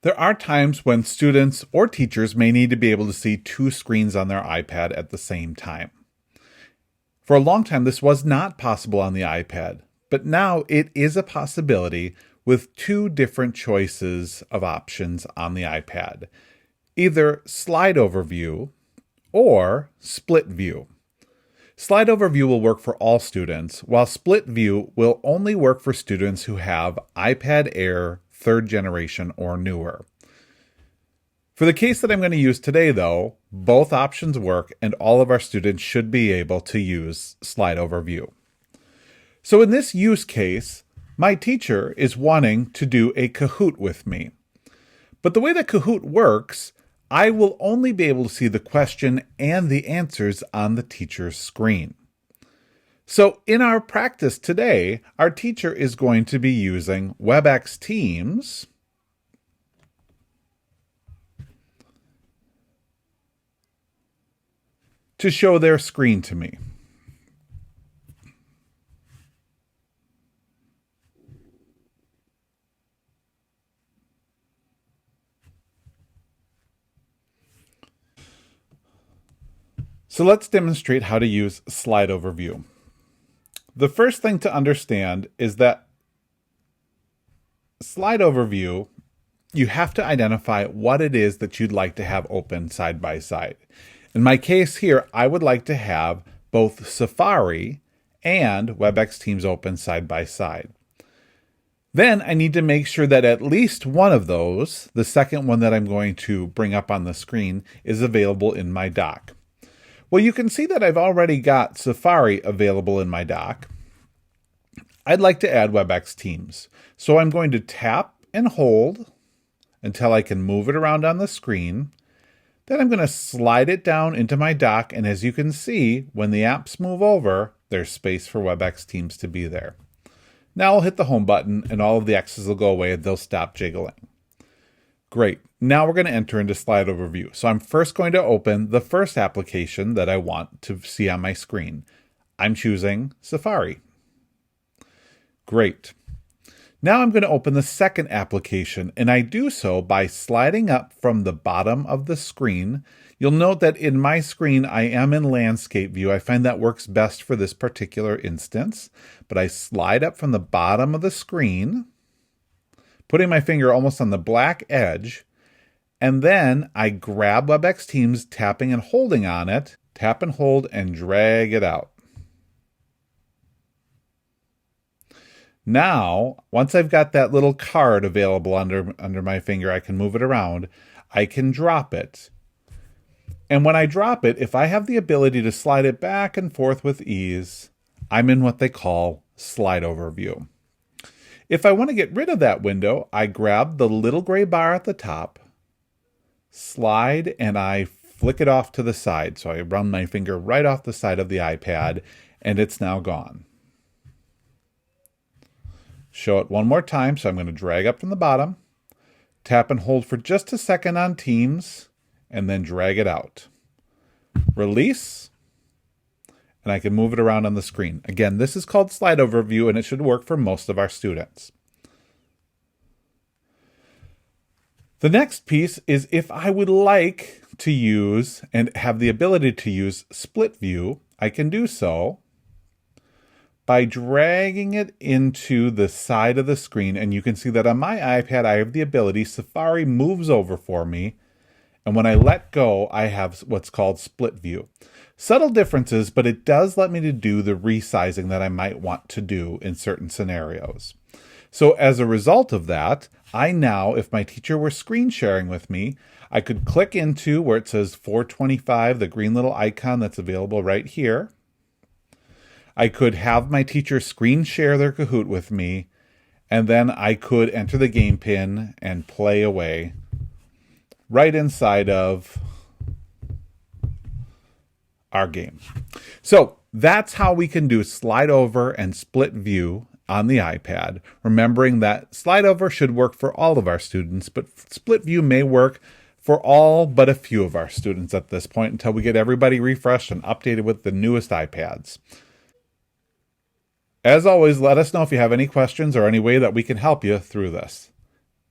There are times when students or teachers may need to be able to see two screens on their iPad at the same time. For a long time, this was not possible on the iPad, but now it is a possibility with two different choices of options on the iPad, either slide over view or split view. Slide over view will work for all students, while split view will only work for students who have iPad Air 3rd generation or newer. For the case that I'm going to use today, though, both options work and all of our students should be able to use slide over view. So in this use case, my teacher is wanting to do a Kahoot with me. But the way that Kahoot works, I will only be able to see the question and the answers on the teacher's screen. So in our practice today, our teacher is going to be using WebEx Teams to show their screen to me. So let's demonstrate how to use slide over view. The first thing to understand is that slide over view, you have to identify what it is that you'd like to have open side by side. In my case here, I would like to have both Safari and WebEx Teams open side by side. Then I need to make sure that at least one of those, the second one that I'm going to bring up on the screen, is available in my dock. Well, you can see that I've already got Safari available in my dock. I'd like to add WebEx Teams. So I'm going to tap and hold until I can move it around on the screen. Then I'm going to slide it down into my dock, and as you can see, when the apps move over, there's space for WebEx Teams to be there. Now I'll hit the home button, and all of the X's will go away, and they'll stop jiggling. Great. Now we're going to enter into slide over view. So I'm first going to open the first application that I want to see on my screen. I'm choosing Safari. Great. Now I'm going to open the second application, and I do so by sliding up from the bottom of the screen. You'll note that in my screen, I am in landscape view. I find that works best for this particular instance, but I slide up from the bottom of the screen, putting my finger almost on the black edge, and then I grab WebEx Teams, tapping and holding on it, tap and hold and drag it out. Now, once I've got that little card available under my finger, I can move it around. I can drop it. And when I drop it, if I have the ability to slide it back and forth with ease, I'm in what they call slide over view. If I want to get rid of that window, I grab the little gray bar at the top, slide, and I flick it off to the side. So I run my finger right off the side of the iPad, and it's now gone. Show it one more time, so I'm going to drag up from the bottom, tap and hold for just a second on Teams, and then drag it out. Release, and I can move it around on the screen. Again, this is called slide over view, and it should work for most of our students. The next piece is if I would like to use and have the ability to use split view, I can do so by dragging it into the side of the screen. And you can see that on my iPad, I have the ability, Safari moves over for me. And when I let go, I have what's called split view. Subtle differences, but it does let me to do the resizing that I might want to do in certain scenarios. So as a result of that, I now, if my teacher were screen sharing with me, I could click into where it says 425, the green little icon that's available right here. I could have my teacher screen share their Kahoot with me, and then I could enter the game pin and play away right inside of our game. So that's how we can do slide over and split view on the iPad, remembering that slide over should work for all of our students, but split view may work for all but a few of our students at this point until we get everybody refreshed and updated with the newest iPads. As always, let us know if you have any questions or any way that we can help you through this.